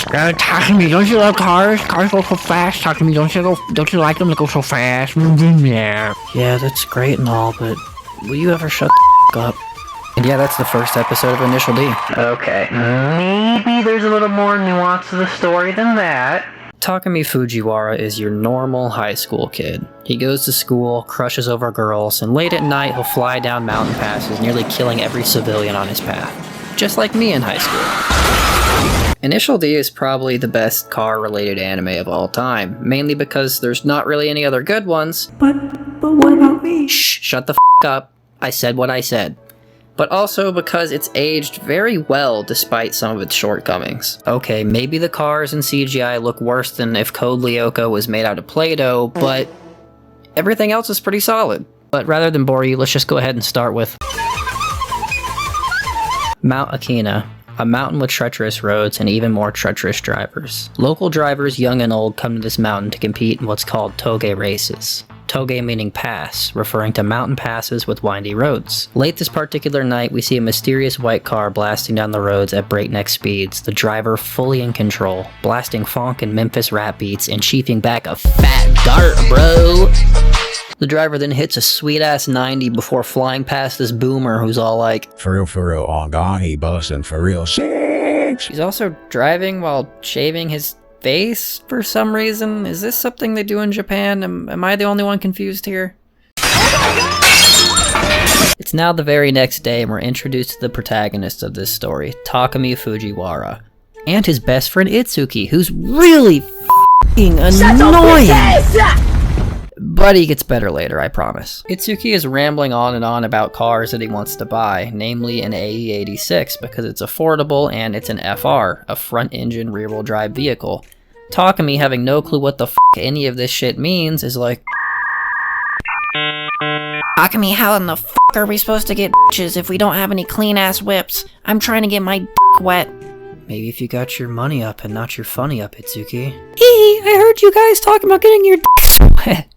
Takumi, don't you love cars? Cars go so fast. Takumi, don't you like them to go so fast? Yeah. Yeah, that's great and all, but will you ever shut the up? And yeah, that's the first episode of Initial D. Okay, maybe there's a little more nuance to the story than that. Takumi Fujiwara is your normal high school kid. He goes to school, crushes over girls, and late at night he'll fly down mountain passes, nearly killing every civilian on his path. Just like me in high school. Initial D is probably the best car-related anime of all time, mainly because there's not really any other good ones. But what about me? Shh, shut the f*** up. I said what I said. But also because it's aged very well despite some of its shortcomings. Okay, maybe the cars and CGI look worse than if Code Lyoko was made out of Play-Doh, but everything else is pretty solid. But rather than bore you, let's just go ahead and start with Mount Akina, a mountain with treacherous roads and even more treacherous drivers. Local drivers, young and old, come to this mountain to compete in what's called toge races. Toge meaning pass, referring to mountain passes with windy roads. Late this particular night, we see a mysterious white car blasting down the roads at breakneck speeds, the driver fully in control, blasting funk and Memphis rap beats and chiefing back a fat dart, bro! The driver then hits a sweet-ass 90 before flying past this boomer who's all like, For real, on God, he bustin' for real shit. He's also driving while shaving his face for some reason. Is this something they do in Japan? Am I the only one confused here? It's now the very next day and we're introduced to the protagonist of this story, Takumi Fujiwara, and his best friend Itsuki, who's really f***ing annoying! But he gets better later, I promise. Itsuki is rambling on and on about cars that he wants to buy, namely an AE86 because it's affordable and it's an FR, a front-engine rear-wheel drive vehicle. Takumi, having no clue what the f*** any of this shit means, is like, Takumi, how in the f*** are we supposed to get bitches if we don't have any clean-ass whips? I'm trying to get my d*** wet. Maybe if you got your money up and not your funny up, Itsuki. I heard you guys talking about getting your d***s wet.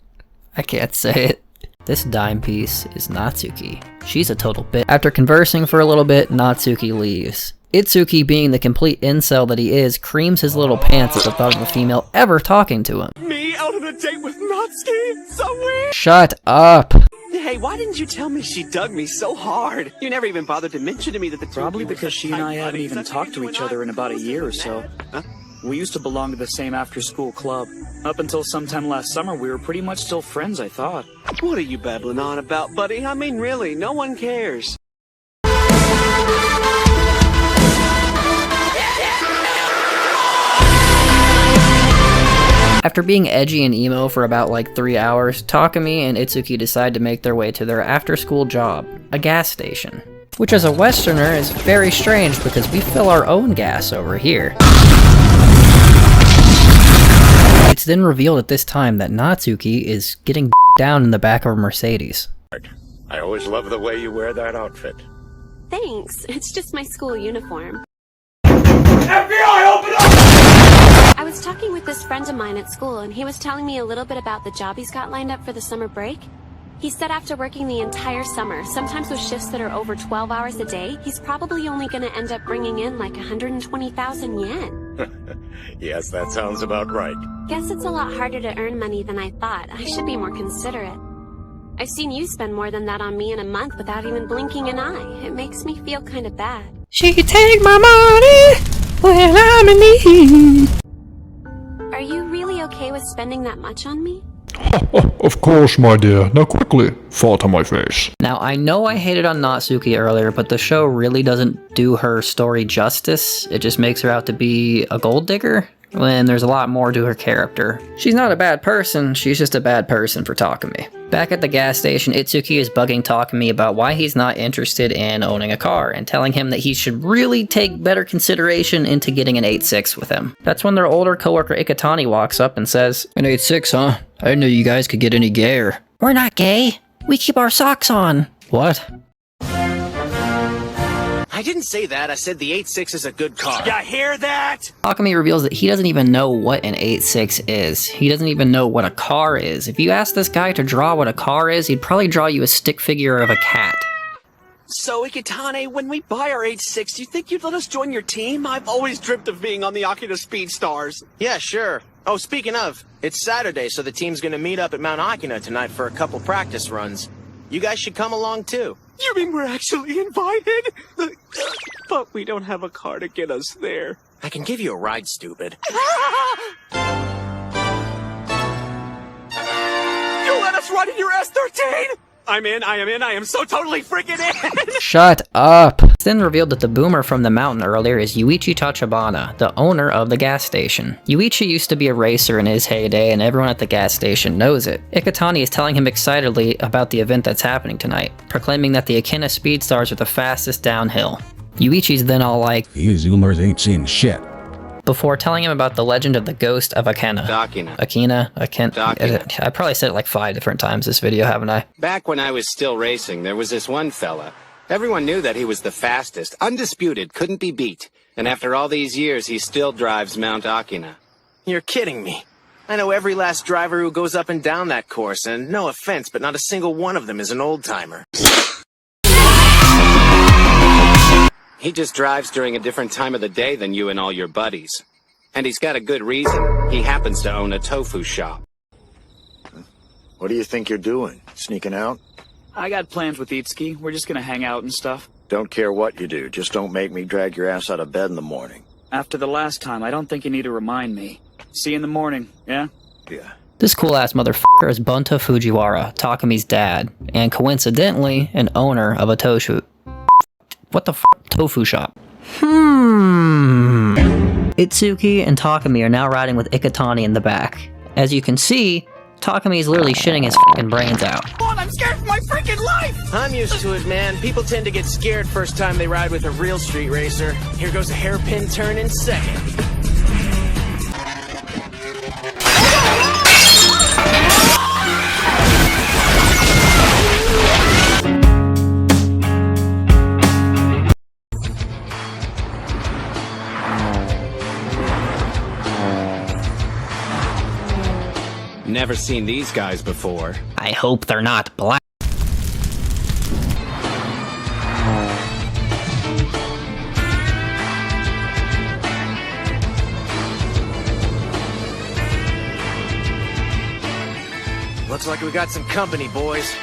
I can't say it. This dime piece is Natsuki. She's a total bitch. After conversing for a little bit, Natsuki leaves. Itsuki, being the complete incel that he is, creams his little pants at the thought of a female ever talking to him. Me out on a date with Natsuki? So weird! Shut up! Hey, why didn't you tell me she dug me so hard? You never even bothered to mention to me that the Probably because she and I haven't even talked to each other in about a year or so. Huh? We used to belong to the same after-school club. Up until sometime last summer, we were pretty much still friends, I thought. What are you babbling on about, buddy? I mean, really, no one cares. After being edgy and emo for about like 3 hours, Takumi and Itsuki decide to make their way to their after-school job, a gas station. Which as a Westerner is very strange because we fill our own gas over here. It's then revealed at this time that Natsuki is getting down in the back of a Mercedes. I always love the way you wear that outfit. Thanks. It's just my school uniform. FBI, open up! I was talking with this friend of mine at school, and he was telling me a little bit about the job he's got lined up for the summer break. He said after working the entire summer, sometimes with shifts that are over 12 hours a day, he's probably only going to end up bringing in like 120,000 yen. Yes, that sounds about right. Guess it's a lot harder to earn money than I thought. I should be more considerate. I've seen you spend more than that on me in a month without even blinking an eye. It makes me feel kind of bad. She take my money when I'm in need. Are you really okay with spending that much on me? Of course, my dear. Now quickly, fall to my face. Now, I know I hated on Natsuki earlier, but the show really doesn't do her story justice. It just makes her out to be a gold digger, when there's a lot more to her character. She's not a bad person, she's just a bad person for Takumi. Back at the gas station, Itsuki is bugging Takumi about why he's not interested in owning a car, and telling him that he should really take better consideration into getting an 8.6 with him. That's when their older coworker Ikatani walks up and says, "An 8.6, huh? I didn't know you guys could get any gayer." "We're not gay. We keep our socks on." "What?" I didn't say that. I said the 8.6 is a good car. You hear that? Takumi reveals that he doesn't even know what an 8.6 is. He doesn't even know what a car is. If you ask this guy to draw what a car is, he'd probably draw you a stick figure of a cat. So, Ikitane, when we buy our H6, do you think you'd let us join your team? I've always dreamt of being on the Akita Speed Stars. Yeah, sure. Oh, speaking of, it's Saturday, so the team's gonna meet up at Mount Akina tonight for a couple practice runs. You guys should come along, too. You mean we're actually invited? But we don't have a car to get us there. I can give you a ride, stupid. You let us ride in your S13? I'm in, I am so totally freaking in! Shut up! It's then revealed that the boomer from the mountain earlier is Yuichi Tachibana, the owner of the gas station. Yuichi used to be a racer in his heyday, and everyone at the gas station knows it. Ikitani is telling him excitedly about the event that's happening tonight, proclaiming that the Akina Speed Stars are the fastest downhill. Yuichi's then all like, You Zoomers ain't seen shit. before telling him about the legend of the ghost of Akina. Akina. I probably said it like 5 different times this video, haven't I? Back when I was still racing, there was this one fella. Everyone knew that he was the fastest, undisputed, couldn't be beat. And after all these years, he still drives Mount Akina. You're kidding me. I know every last driver who goes up and down that course, and no offense, but not a single one of them is an old-timer. He just drives during a different time of the day than you and all your buddies. And he's got a good reason. He happens to own a tofu shop. What do you think you're doing? Sneaking out? I got plans with Itsuki. We're just gonna hang out and stuff. Don't care what you do. Just don't make me drag your ass out of bed in the morning. After the last time, I don't think you need to remind me. See you in the morning, yeah? Yeah. This cool-ass motherfucker is Bunta Fujiwara, Takumi's dad, and coincidentally, an owner of a tofu shop. Itsuki and Takumi are now riding with Ikitani in the back. As you can see, Takumi is literally shitting his fucking brains out. I'm scared for my freaking life! I'm used to it, man. People tend to get scared first time they ride with a real street racer. Here goes a hairpin turn in second. Never seen these guys before. I hope they're not black. Looks like we got some company, boys.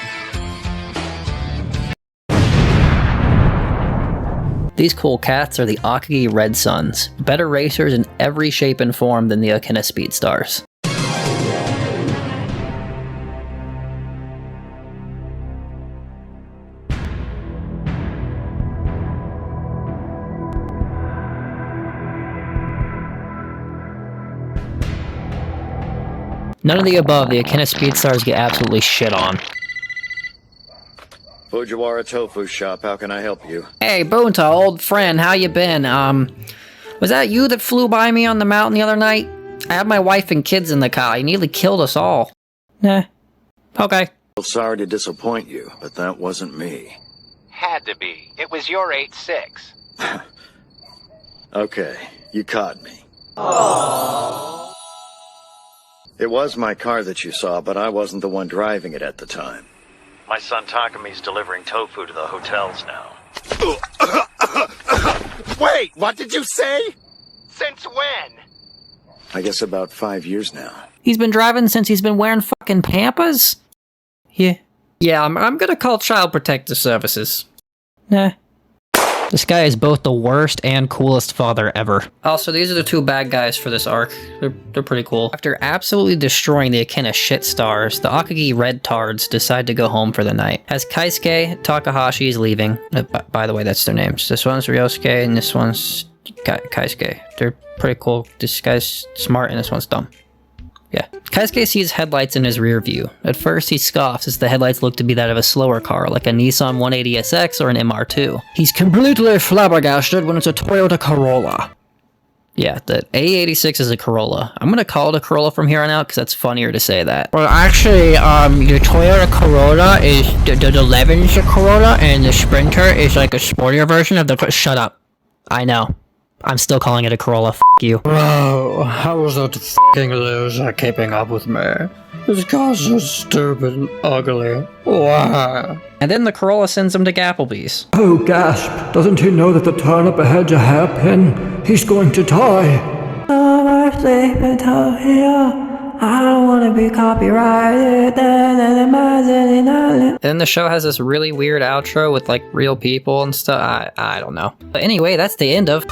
These cool cats are the Akagi Red Suns, better racers in every shape and form than the Akina Speed Stars. None of the above, the Akina Speed Stars get absolutely shit on. Fujiwara Tofu Shop, how can I help you? Hey, Bunta, old friend, how you been? Was that you that flew by me on the mountain the other night? I had my wife and kids in the car. You nearly killed us all. Nah. Okay. Well, sorry to disappoint you, but that wasn't me. Had to be. It was your 8.6. Okay, you caught me. It was my car that you saw, but I wasn't the one driving it at the time. My son Takumi's delivering tofu to the hotels now. Wait, what did you say? Since when? I guess about 5 years now. He's been driving since he's been wearing fucking Pampers? Yeah. Yeah, I'm gonna call Child Protective Services. Nah. This guy is both the worst and coolest father ever. Also, these are the two bad guys for this arc. They're pretty cool. After absolutely destroying the Akina shit stars, the Akagi Red Tards decide to go home for the night. As Keisuke, Takahashi is leaving. By the way, that's their names. This one's Ryosuke and this one's Keisuke. They're pretty cool. This guy's smart and this one's dumb. Yeah. Keisuke sees headlights in his rear view. At first, he scoffs as the headlights look to be that of a slower car, like a Nissan 180SX or an MR2. He's completely flabbergasted when it's a Toyota Corolla. Yeah, the A86 is a Corolla. I'm gonna call it a Corolla from here on out because that's funnier to say that. Well, actually, the Toyota Corolla is the 11's a Corolla, and the Sprinter is like a sportier version of the. Shut up. I know. I'm still calling it a Corolla. F*** you. Bro, how was that f***ing loser keeping up with me? This car's so stupid and ugly. Wow. And then the Corolla sends him to Gapplebee's. Oh, gasp. Doesn't he know that the turnip ahead's a hairpin? He's going to die. I sleep until here. I don't want to be copyrighted. Then the show has this really weird outro with like real people and stuff. I don't know. But anyway, that's the end of...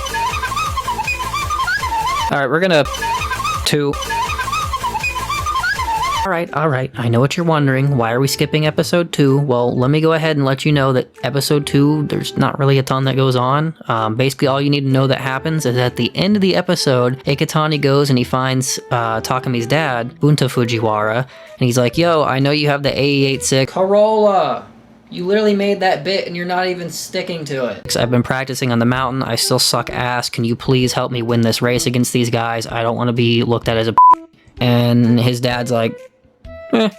Alright, we're gonna... Alright, I know what you're wondering. Why are we skipping episode 2? Well, let me go ahead and let you know that episode 2, there's not really a ton that goes on. Basically, all you need to know that happens is at the end of the episode, Iketani goes and he finds Takumi's dad, Bunta Fujiwara, and he's like, yo, I know you have the AE86 Corolla! You literally made that bit and you're not even sticking to it. I've been practicing on the mountain, I still suck ass, can you please help me win this race against these guys? I don't want to be looked at as a And his dad's like, eh.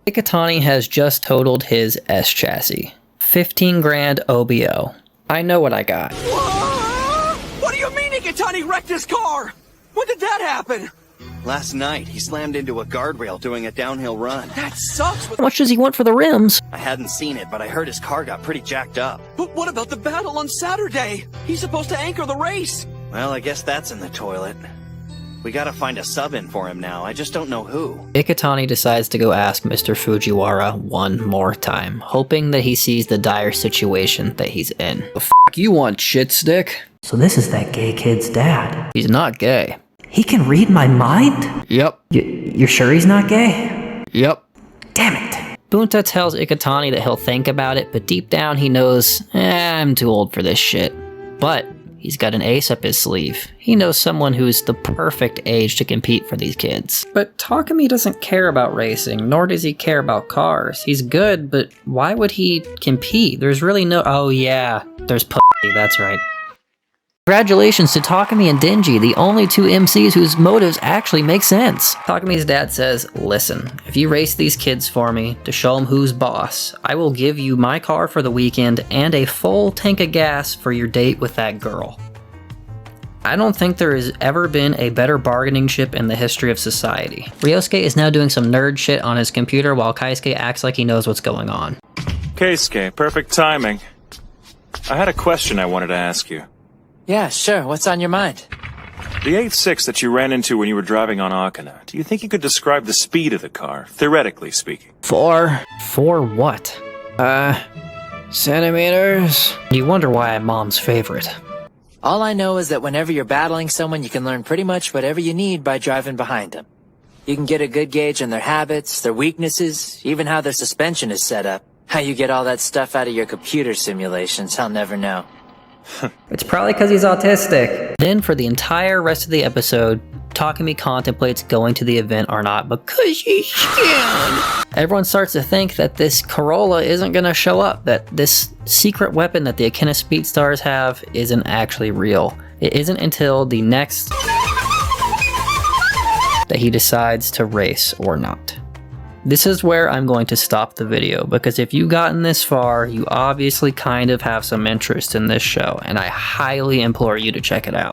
Iketani has just totaled his S chassis. 15 grand OBO. I know what I got. What do you mean Iketani wrecked his car? When did that happen? Last night, he slammed into a guardrail doing a downhill run. That sucks. How much does he want for the rims? I hadn't seen it, but I heard his car got pretty jacked up. But what about the battle on Saturday? He's supposed to anchor the race. Well, I guess that's in the toilet. We gotta find a sub-in for him now, I just don't know who. Iketani decides to go ask Mr. Fujiwara one more time, hoping that he sees the dire situation that he's in. The f*** you want, shitstick? So this is that gay kid's dad. He's not gay. He can read my mind? Yep. You're sure he's not gay? Yep. Damn it. Bunta tells Iketani that he'll think about it, but deep down he knows, I'm too old for this shit. But he's got an ace up his sleeve. He knows someone who's the perfect age to compete for these kids. But Takumi doesn't care about racing, nor does he care about cars. He's good, but why would he compete? There's really no... Oh yeah, there's pussy, that's right. Congratulations to Takumi and Denji, the only two MCs whose motives actually make sense. Takumi's dad says, listen, if you race these kids for me to show them who's boss, I will give you my car for the weekend and a full tank of gas for your date with that girl. I don't think there has ever been a better bargaining chip in the history of society. Ryosuke is now doing some nerd shit on his computer while Keisuke acts like he knows what's going on. Keisuke, perfect timing. I had a question I wanted to ask you. Yeah, sure. What's on your mind? The 8.6 that you ran into when you were driving on Akina, do you think you could describe the speed of the car, theoretically speaking? For what? Centimeters? You wonder why I'm mom's favorite. All I know is that whenever you're battling someone, you can learn pretty much whatever you need by driving behind them. You can get a good gauge on their habits, their weaknesses, even how their suspension is set up. How you get all that stuff out of your computer simulations, I'll never know. It's probably because he's autistic. Then for the entire rest of the episode, Takumi contemplates going to the event or not because he's scared. Everyone starts to think that this Corolla isn't going to show up, that this secret weapon that the Akina Speedstars have isn't actually real. It isn't until the next that he decides to race or not. This is where I'm going to stop the video, because if you've gotten this far, you obviously kind of have some interest in this show, and I highly implore you to check it out.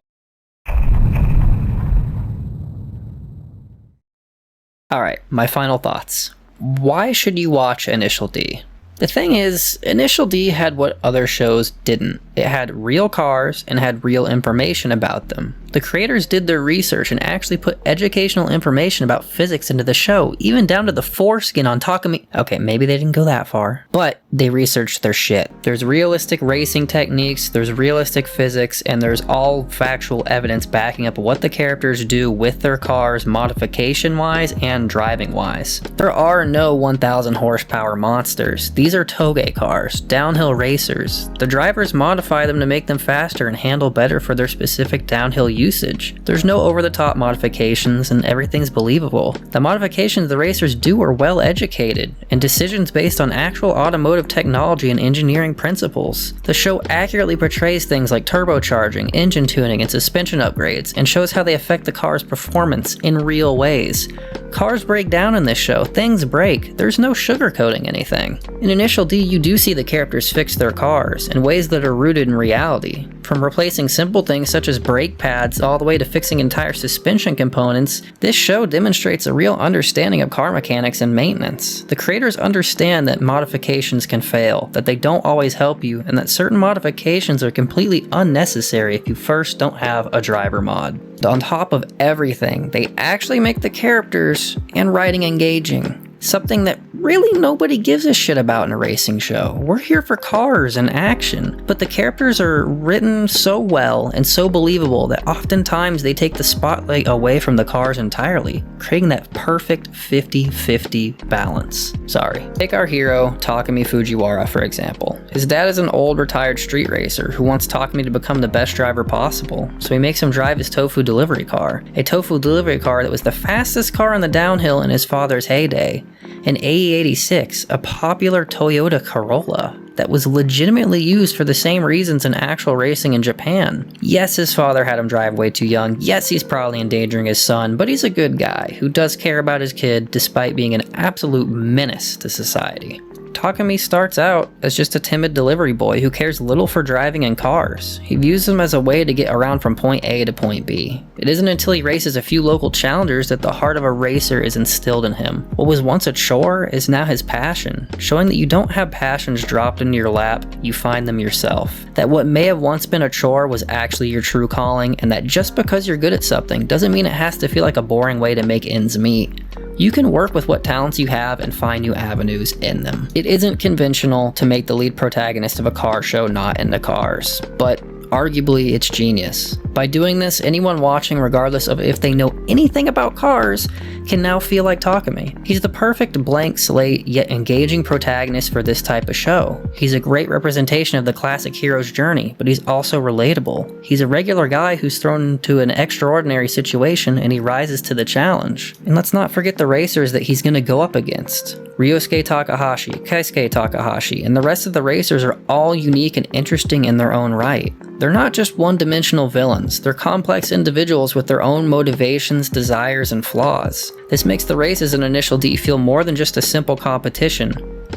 Alright, my final thoughts. Why should you watch Initial D? The thing is, Initial D had what other shows didn't. It had real cars and had real information about them. The creators did their research and actually put educational information about physics into the show, even down to the foreskin on Takumi. Okay, maybe they didn't go that far, but they researched their shit. There's realistic racing techniques, there's realistic physics, and there's all factual evidence backing up what the characters do with their cars modification-wise and driving-wise. There are no 1,000 horsepower monsters. These are toge cars, downhill racers. The drivers modify them to make them faster and handle better for their specific downhill usage. There's no over-the-top modifications and everything's believable. The modifications the racers do are well educated and decisions based on actual automotive technology and engineering principles. The show accurately portrays things like turbocharging, engine tuning, and suspension upgrades, and shows how they affect the car's performance in real ways. Cars break down in this show, things break, there's no sugarcoating anything. In Initial D, you do see the characters fix their cars in ways that are rooted in reality. From replacing simple things such as brake pads all the way to fixing entire suspension components, this show demonstrates a real understanding of car mechanics and maintenance. The creators understand that modifications can fail, that they don't always help you, and that certain modifications are completely unnecessary if you first don't have a driver mod. On top of everything, they actually make the characters and writing engaging. Something that really nobody gives a shit about in a racing show. We're here for cars and action, but the characters are written so well and so believable that oftentimes they take the spotlight away from the cars entirely, creating that perfect 50-50 balance. Sorry. Take our hero, Takumi Fujiwara, for example. His dad is an old retired street racer who wants Takumi to become the best driver possible, so he makes him drive his tofu delivery car, a tofu delivery car that was the fastest car on the downhill in his father's heyday. An AE86, a popular Toyota Corolla that was legitimately used for the same reasons in actual racing in Japan. Yes, his father had him drive way too young. Yes, he's probably endangering his son, but he's a good guy who does care about his kid despite being an absolute menace to society. Takumi starts out as just a timid delivery boy who cares little for driving in cars. He views them as a way to get around from point A to point B. It isn't until he races a few local challengers that the heart of a racer is instilled in him. What was once a chore is now his passion, showing that you don't have passions dropped into your lap, you find them yourself. That what may have once been a chore was actually your true calling, and that just because you're good at something doesn't mean it has to feel like a boring way to make ends meet. You can work with what talents you have and find new avenues in them. It isn't conventional to make the lead protagonist of a car show not into cars, but arguably it's genius. By doing this, anyone watching, regardless of if they know anything about cars, can now feel like Takumi. He's the perfect blank slate yet engaging protagonist for this type of show. He's a great representation of the classic hero's journey, but he's also relatable. He's a regular guy who's thrown into an extraordinary situation and he rises to the challenge. And let's not forget the racers that he's gonna go up against. Ryosuke Takahashi, Keisuke Takahashi, and the rest of the racers are all unique and interesting in their own right. They're not just one-dimensional villains, they're complex individuals with their own motivations, desires, and flaws. This makes the races in Initial D feel more than just a simple competition.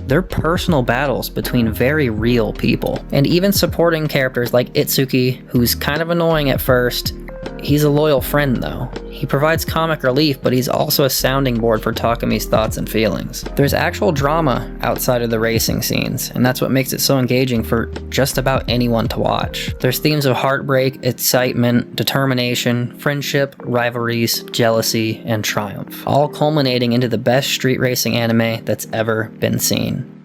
They're personal battles between very real people. And even supporting characters like Itsuki, who's kind of annoying at first, he's a loyal friend though. He provides comic relief, but he's also a sounding board for Takumi's thoughts and feelings. There's actual drama outside of the racing scenes, and that's what makes it so engaging for just about anyone to watch. There's themes of heartbreak, excitement, determination, friendship, rivalries, jealousy, and triumph, all culminating into the best street racing anime that's ever been seen.